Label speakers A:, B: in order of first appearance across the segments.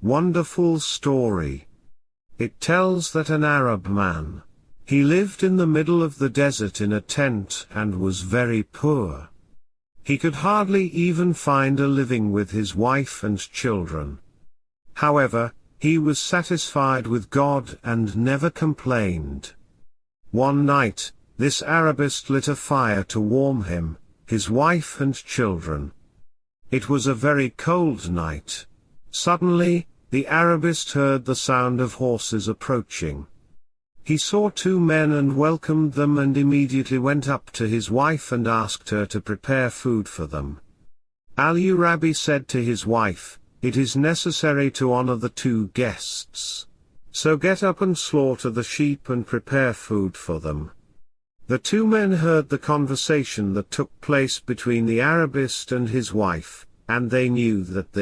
A: Wonderful story. It tells that an Arab man, he lived in the middle of the desert in a tent and was very poor. He could hardly even find a living with his wife and children. However, he was satisfied with God and never complained. One night, this Arabist lit a fire to warm him, his wife and children. It was a very cold night. Suddenly, the Arabist heard the sound of horses approaching. He saw two men and welcomed them and immediately went up to his wife and asked her to prepare food for them. Al-Arabi said to his wife, "It is necessary to honor the two guests. So get up and slaughter the sheep and prepare food for them." The two men heard the conversation that took place between the Arabist and his wife, and they knew that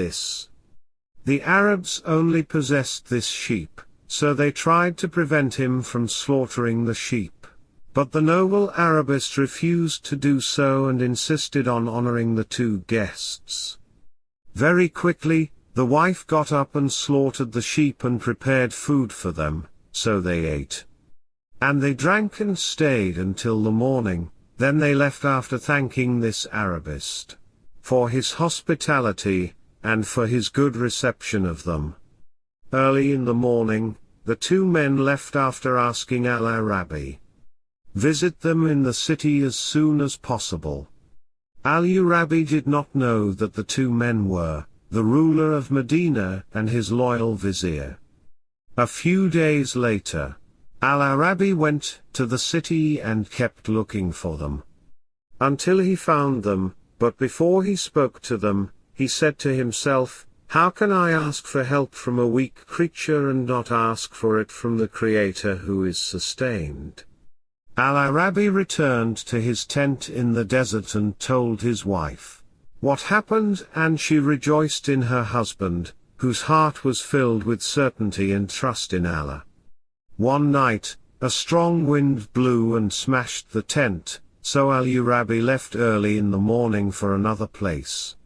A: the Arabs only possessed this sheep, so they tried to prevent him from slaughtering the sheep. But the noble Arabist refused to do so and insisted on honoring the two guests. Very quickly, the wife got up and slaughtered the sheep and prepared food for them, so they ate. And they drank and stayed until the morning, then they left after thanking this Arabist for his hospitality, and for his good reception of them. Early in the morning, the two men left after asking Al-Arabi, "Visit them in the city as soon as possible." Al-Arabi did not know that the two men were the ruler of Medina and his loyal vizier. A few days later, Al-Arabi went to the city and kept looking for them until he found them, but before he spoke to them, he said to himself, "How can I ask for help from a weak creature and not ask for it from the Creator who is sustained?" Al-Arabi returned to his tent in the desert and told his wife what happened, and she rejoiced in her husband, whose heart was filled with certainty and trust in Allah. One night, a strong wind blew and smashed the tent, so Al-Arabi left early in the morning for another place.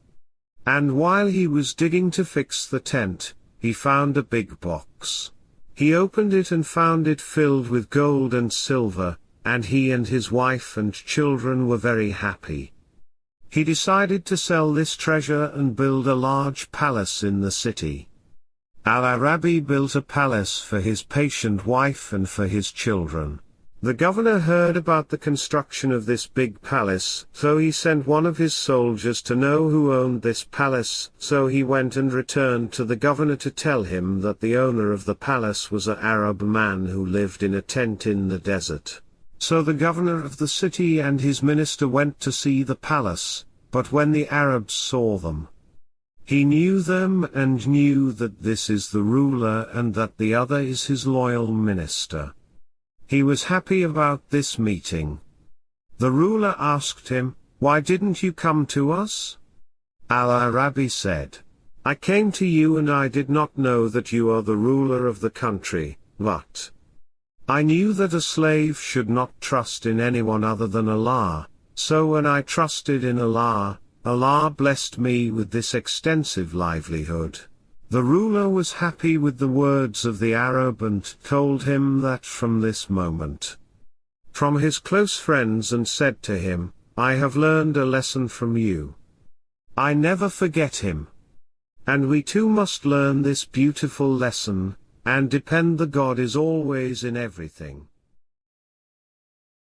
A: And while he was digging to fix the tent, he found a big box. He opened it and found it filled with gold and silver, and he and his wife and children were very happy. He decided to sell this treasure and build a large palace in the city. Al-Arabi built a palace for his patient wife and for his children. The governor heard about the construction of this big palace, so he sent one of his soldiers to know who owned this palace, so he went and returned to the governor to tell him that the owner of the palace was an Arab man who lived in a tent in the desert. So the governor of the city and his minister went to see the palace, but when the Arabs saw them, he knew them and knew that this is the ruler and that the other is his loyal minister. He was happy about this meeting. The ruler asked him, "Why didn't you come to us?" Al-Arabi said, "I came to you and I did not know that you are the ruler of the country, but I knew that a slave should not trust in anyone other than Allah, so when I trusted in Allah, Allah blessed me with this extensive livelihood." The ruler was happy with the words of the Arab and told him that from this moment, from his close friends, and said to him, "I have learned a lesson from you. I never forget him. And we too must learn this beautiful lesson, and depend the God is always in everything."